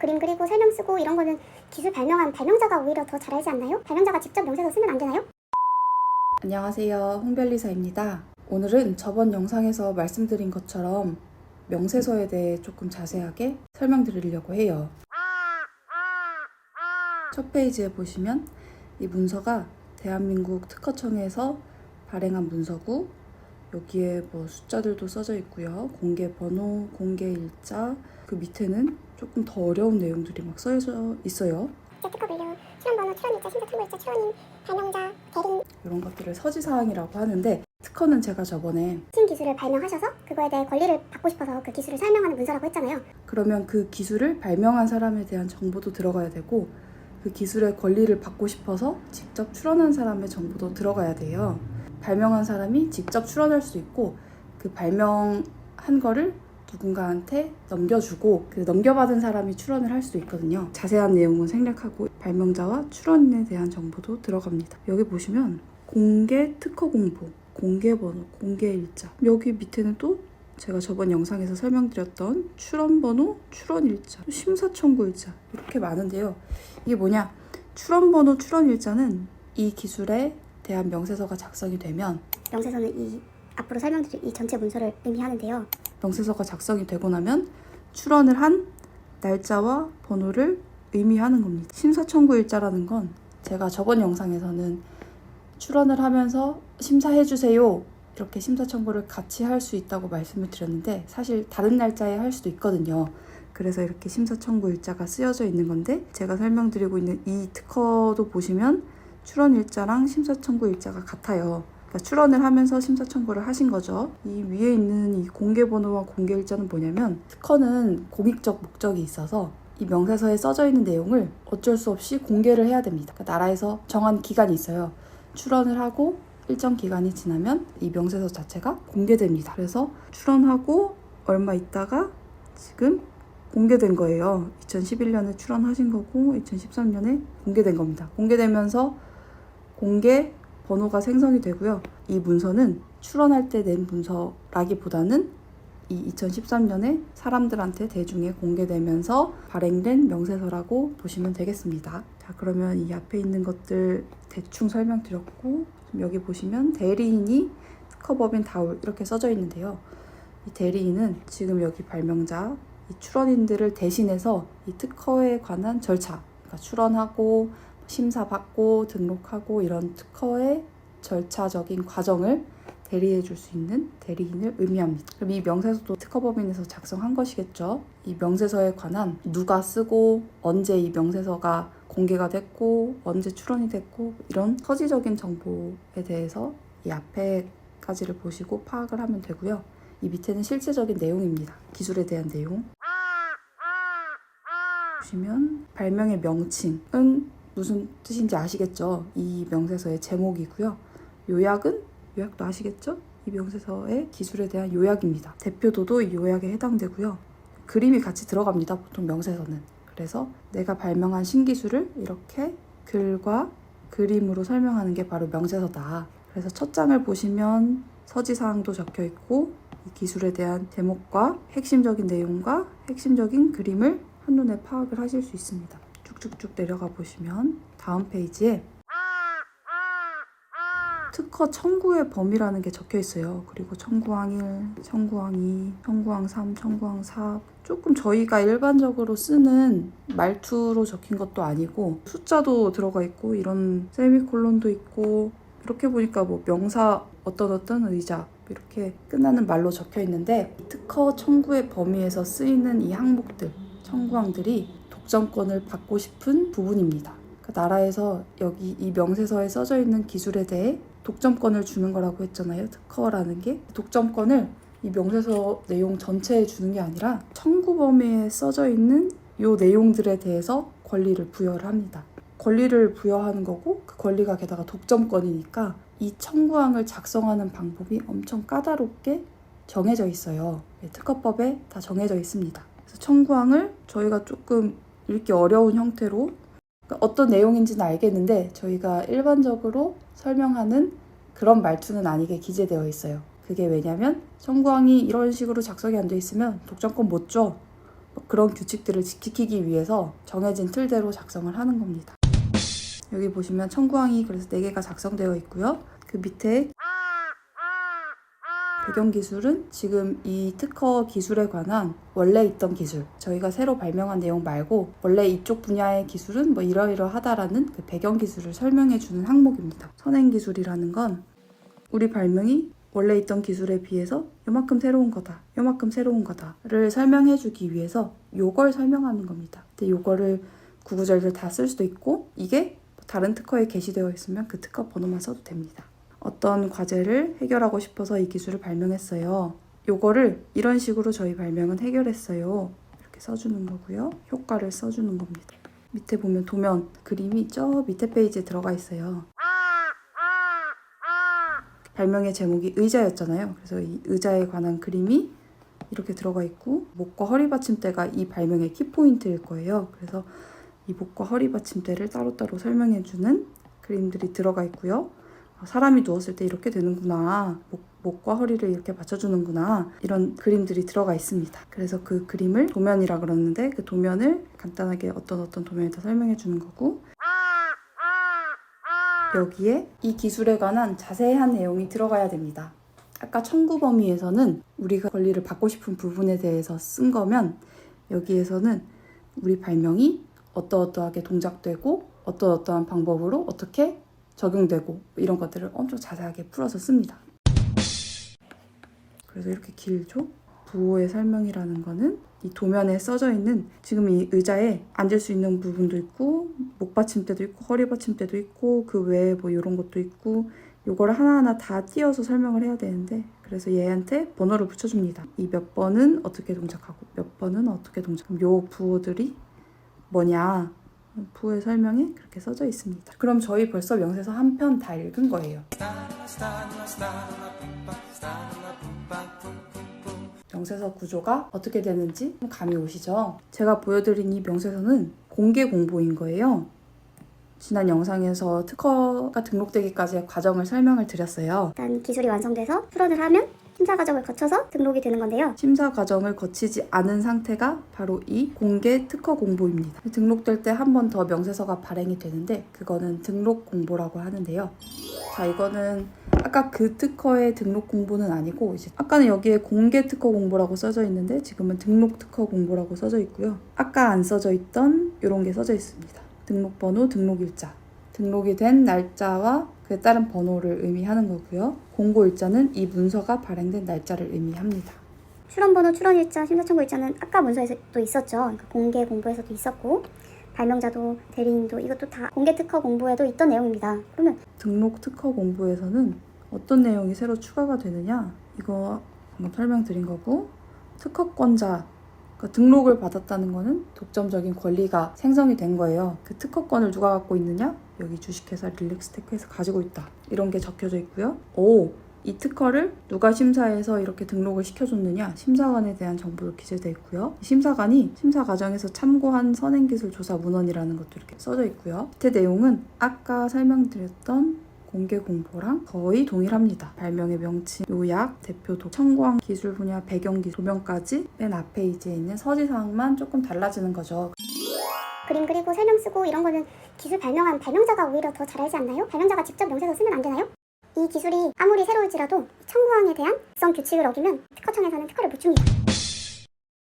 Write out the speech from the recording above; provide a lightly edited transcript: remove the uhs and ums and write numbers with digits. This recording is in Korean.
그림 그리고 설명 쓰고 이런 거는 기술 발명한 발명자가 오히려 더 잘 알지 않나요? 발명자가 직접 명세서 쓰면 안 되나요? 안녕하세요, 홍별리사입니다. 오늘은 저번 영상에서 말씀드린 것처럼 명세서에 대해 조금 자세하게 설명드리려고 해요. 첫 페이지에 보시면 이 문서가 대한민국 특허청에서 발행한 문서고, 여기에 뭐 숫자들도 써져 있고요. 공개 번호, 공개 일자, 그 밑에는 조금 더 어려운 내용들이 막 써져 있어요. 특허 분류, 출원번호, 출원일자, 심사청구일자, 출원인, 발명자, 대리인 이런 것들을 서지사항이라고 하는데, 특허는 제가 저번에 신기술을 발명하셔서 그거에 대해 권리를 받고 싶어서 그 기술을 설명하는 문서라고 했잖아요. 그러면 그 기술을 발명한 사람에 대한 정보도 들어가야 되고, 그 기술의 권리를 받고 싶어서 직접 출원한 사람의 정보도 들어가야 돼요. 발명한 사람이 직접 출원할 수 있고, 그 발명한 거를 누군가한테 넘겨주고 그 넘겨받은 사람이 출원을 할 수도 있거든요. 자세한 내용은 생략하고 발명자와 출원인에 대한 정보도 들어갑니다. 여기 보시면 공개 특허 공보, 공개 번호, 공개 일자, 여기 밑에는 또 제가 저번 영상에서 설명드렸던 출원번호, 출원일자, 심사청구일자, 이렇게 많은데요. 이게 뭐냐? 출원번호, 출원일자는 이 기술에 대한 명세서가 작성이 되면, 명세서는 이 앞으로 설명드릴 이 전체 문서를 의미하는데요. 명세서가 작성이 되고 나면 출원을 한 날짜와 번호를 의미하는 겁니다. 심사청구일자라는 건 제가 저번 영상에서는 출원을 하면서 심사해주세요, 이렇게 심사청구를 같이 할 수 있다고 말씀을 드렸는데, 사실 다른 날짜에 할 수도 있거든요. 그래서 이렇게 심사청구일자가 쓰여져 있는 건데, 제가 설명드리고 있는 이 특허도 보시면 출원일자랑 심사청구일자가 같아요. 그러니까 출원을 하면서 심사청구를 하신 거죠. 이 위에 있는 이 공개번호와 공개일자는 뭐냐면, 특허는 공익적 목적이 있어서 이 명세서에 써져 있는 내용을 어쩔 수 없이 공개를 해야 됩니다. 그러니까 나라에서 정한 기간이 있어요. 출원을 하고 일정 기간이 지나면 이 명세서 자체가 공개됩니다. 그래서 출원하고 얼마 있다가 지금 공개된 거예요. 2011년에 출원하신 거고 2013년에 공개된 겁니다. 공개되면서 공개 번호가 생성이 되고요. 이 문서는 출원할 때 낸 문서라기보다는 이 2013년에 사람들한테 대중에 공개되면서 발행된 명세서라고 보시면 되겠습니다. 자, 그러면 이 앞에 있는 것들 대충 설명드렸고, 여기 보시면 대리인이 특허법인 다울 이렇게 써져 있는데요. 이 대리인은 지금 여기 발명자, 이 출원인들을 대신해서 이 특허에 관한 절차, 그러니까 출원하고 심사받고 등록하고 이런 특허의 절차적인 과정을 대리해 줄 수 있는 대리인을 의미합니다. 그럼 이 명세서도 특허법인에서 작성한 것이겠죠. 이 명세서에 관한 누가 쓰고 언제 이 명세서가 공개가 됐고 언제 출원이 됐고 이런 서지적인 정보에 대해서 이 앞에까지를 보시고 파악을 하면 되고요. 이 밑에는 실제적인 내용입니다. 기술에 대한 내용. 보시면 발명의 명칭은 무슨 뜻인지 아시겠죠? 이 명세서의 제목이고요. 요약도 아시겠죠? 이 명세서의 기술에 대한 요약입니다. 대표도도 이 요약에 해당되고요. 그림이 같이 들어갑니다. 보통 명세서는. 그래서 내가 발명한 신기술을 이렇게 글과 그림으로 설명하는 게 바로 명세서다. 그래서 첫 장을 보시면 서지사항도 적혀 있고, 이 기술에 대한 제목과 핵심적인 내용과 핵심적인 그림을 한눈에 파악을 하실 수 있습니다. 쭉쭉쭉 내려가 보시면 다음 페이지에 특허 청구의 범위라는 게 적혀 있어요. 그리고 청구항 1, 청구항 2, 청구항 3, 청구항 4. 조금 저희가 일반적으로 쓰는 말투로 적힌 것도 아니고 숫자도 들어가 있고 이런 세미콜론도 있고, 이렇게 보니까 뭐 명사 어떤 의자 이렇게 끝나는 말로 적혀 있는데, 특허 청구의 범위에서 쓰이는 이 항목들, 청구항들이 독점권을 받고 싶은 부분입니다. 그 나라에서 여기 이 명세서에 써져 있는 기술에 대해 독점권을 주는 거라고 했잖아요. 특허라는 게. 독점권을 이 명세서 내용 전체에 주는 게 아니라 청구 범위에 써져 있는 이 내용들에 대해서 권리를 부여를 합니다. 권리를 부여하는 거고, 그 권리가 게다가 독점권이니까 이 청구항을 작성하는 방법이 엄청 까다롭게 정해져 있어요. 특허법에 다 정해져 있습니다. 그래서 청구항을 저희가 조금 읽기 어려운 형태로, 어떤 내용인지는 알겠는데 저희가 일반적으로 설명하는 그런 말투는 아니게 기재되어 있어요. 그게 왜냐면 청구항이 이런 식으로 작성이 안 돼 있으면 독점권 못 줘, 그런 규칙들을 지키기 위해서 정해진 틀대로 작성을 하는 겁니다. 여기 보시면 청구항이 그래서 4개가 작성되어 있고요. 그 밑에 배경 기술은 지금 이 특허 기술에 관한 원래 있던 기술, 저희가 새로 발명한 내용 말고 원래 이쪽 분야의 기술은 뭐 이러이러하다라는 그 배경 기술을 설명해 주는 항목입니다. 선행 기술이라는 건 우리 발명이 원래 있던 기술에 비해서 요만큼 새로운 거다, 요만큼 새로운 거다를 설명해 주기 위해서 요걸 설명하는 겁니다. 근데 요거를 구구절절 다 쓸 수도 있고 이게 다른 특허에 게시되어 있으면 그 특허 번호만 써도 됩니다. 어떤 과제를 해결하고 싶어서 이 기술을 발명했어요. 요거를 이런 식으로 저희 발명은 해결했어요. 이렇게 써주는 거고요. 효과를 써주는 겁니다. 밑에 보면 도면 그림이 저 밑에 페이지에 들어가 있어요. 발명의 제목이 의자였잖아요. 그래서 이 의자에 관한 그림이 이렇게 들어가 있고 목과 허리 받침대가 이 발명의 키포인트일 거예요. 그래서 이 목과 허리 받침대를 따로따로 설명해주는 그림들이 들어가 있고요. 사람이 누웠을 때 이렇게 되는구나, 목과 허리를 이렇게 받쳐주는구나, 이런 그림들이 들어가 있습니다. 그래서 그 그림을 도면이라 그러는데 그 도면을 간단하게 어떤 도면에다 설명해 주는 거고, 여기에 이 기술에 관한 자세한 내용이 들어가야 됩니다. 아까 청구 범위에서는 우리가 권리를 받고 싶은 부분에 대해서 쓴 거면 여기에서는 우리 발명이 어떠어떠하게 동작되고 어떠어떠한 방법으로 어떻게 적용되고 이런 것들을 엄청 자세하게 풀어서 씁니다. 그래서 이렇게 길죠? 부호의 설명이라는 거는 이 도면에 써져 있는 지금 이 의자에 앉을 수 있는 부분도 있고 목 받침대도 있고 허리 받침대도 있고 그 외에 뭐 이런 것도 있고 요거를 하나하나 다 띄어서 설명을 해야 되는데 그래서 얘한테 번호를 붙여줍니다. 이 몇 번은 어떻게 동작하고 몇 번은 어떻게 동작하고 요 부호들이 뭐냐 부호의 설명에 그렇게 써져 있습니다. 그럼 저희 벌써 명세서 한 편 다 읽은 거예요. 명세서 구조가 어떻게 되는지 감이 오시죠? 제가 보여드린 이 명세서는 공개 공보인 거예요. 지난 영상에서 특허가 등록되기까지의 과정을 설명을 드렸어요. 일단 기술이 완성돼서 출원을 하면 심사 과정을 거쳐서 등록이 되는 건데요. 심사 과정을 거치지 않은 상태가 바로 이 공개 특허 공보입니다. 등록될 때 한 번 더 명세서가 발행이 되는데 그거는 등록 공보라고 하는데요. 자, 이거는 아까 그 특허의 등록 공보는 아니고 이제 아까는 여기에 공개 특허 공보라고 써져 있는데 지금은 등록 특허 공보라고 써져 있고요. 아까 안 써져 있던 이런 게 써져 있습니다. 등록번호, 등록일자, 등록이 된 날짜와 그에 따른 번호를 의미하는 거고요. 공고일자는 이 문서가 발행된 날짜를 의미합니다. 출원번호, 출원일자, 심사청구일자는 아까 문서에서도 있었죠. 그러니까 공개 공보에서도 있었고 발명자도 대리인도 이것도 다 공개 특허 공보에도 있던 내용입니다. 그러면 등록 특허 공보에서는 어떤 내용이 새로 추가가 되느냐? 이거 방금 설명드린 거고 특허권자 그러니까 등록을 받았다는 거는 독점적인 권리가 생성이 된 거예요. 그 특허권을 누가 갖고 있느냐? 여기 주식회사 릴렉스테크에서 가지고 있다. 이런 게 적혀져 있고요. 이 특허를 누가 심사해서 이렇게 등록을 시켜줬느냐? 심사관에 대한 정보도 기재되어 있고요. 심사관이 심사 과정에서 참고한 선행기술 조사 문헌이라는 것도 이렇게 써져 있고요. 밑에 내용은 아까 설명드렸던 공개 공보랑 거의 동일합니다. 발명의 명칭, 요약, 대표 청구한 기술 분야, 배경 기술, 조명까지 맨 앞 페이지에 있는 서지사항만 조금 달라지는 거죠. 그림 그리고 설명 쓰고 이런 거는 기술 발명한 발명자가 오히려 더 잘 알지 않나요? 발명자가 직접 명세서 쓰면 안 되나요? 이 기술이 아무리 새로울지라도 청구항에 대한 특성 규칙을 어기면 특허청에서는 특허를 못 줍니다.